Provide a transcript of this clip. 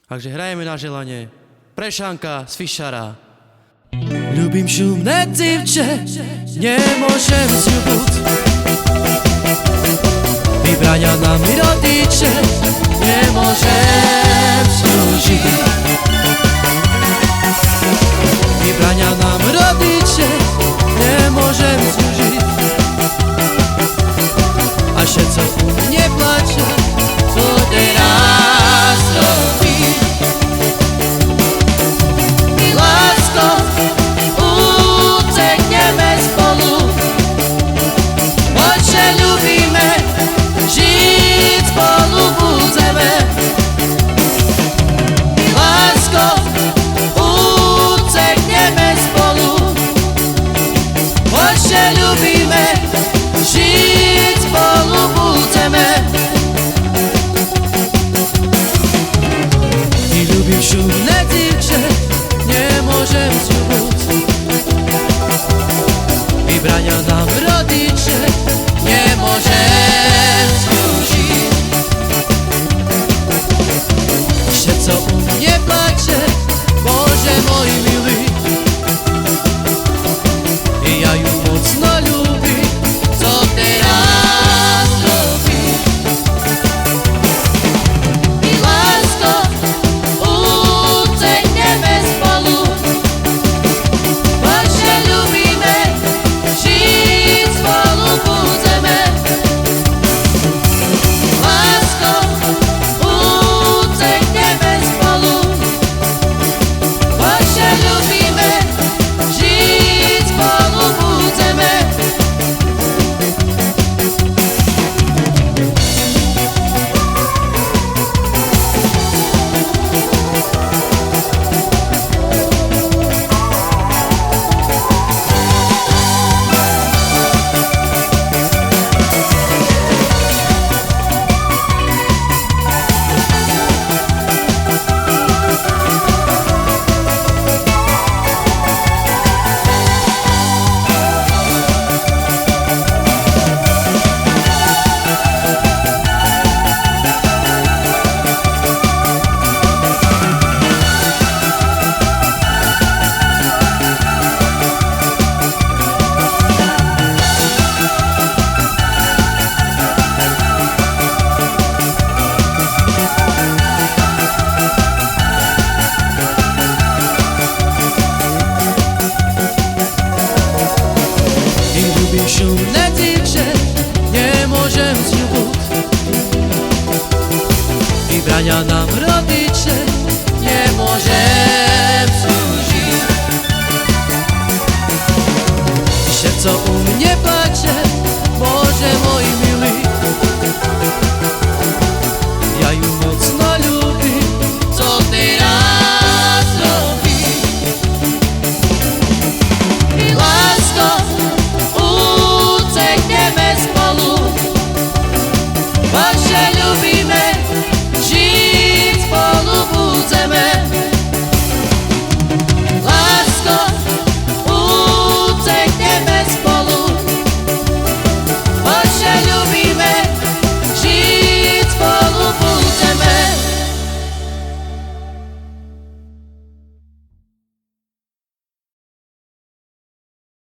Takže hrajeme na želanie. Prešánka z Fišara. Ľubím šumné civče, nemôžem zľubúť. Vybrania nám rodiče, nemôžem slúžiť. Vybrania nám rodiče, nemôžem slúžiť. A všetko u mne plače, co teraz robí. My lásko, utekneme spolu, oče ľubíme, žiť spolu budeme. My lásko, utekneme spolu, oče ľubíme, žiť spolu budeme. I ľubím šumné divče, nemôžem zľubúť. Vybrania nám rodiče, nemôžem slúžiť. Všetko u mne plače, Bože môj milý. I ja ju mocno ľúbim, co teraz robí. My lásko, utekneme spolu, Bože ľubíme, žiť spolu budeme. Lásko, utekneme spolu, Bože ľubíme, žiť spolu budeme. Ľubím šumné divče, nemôžem zľubúť. Vybrania nám rodiče,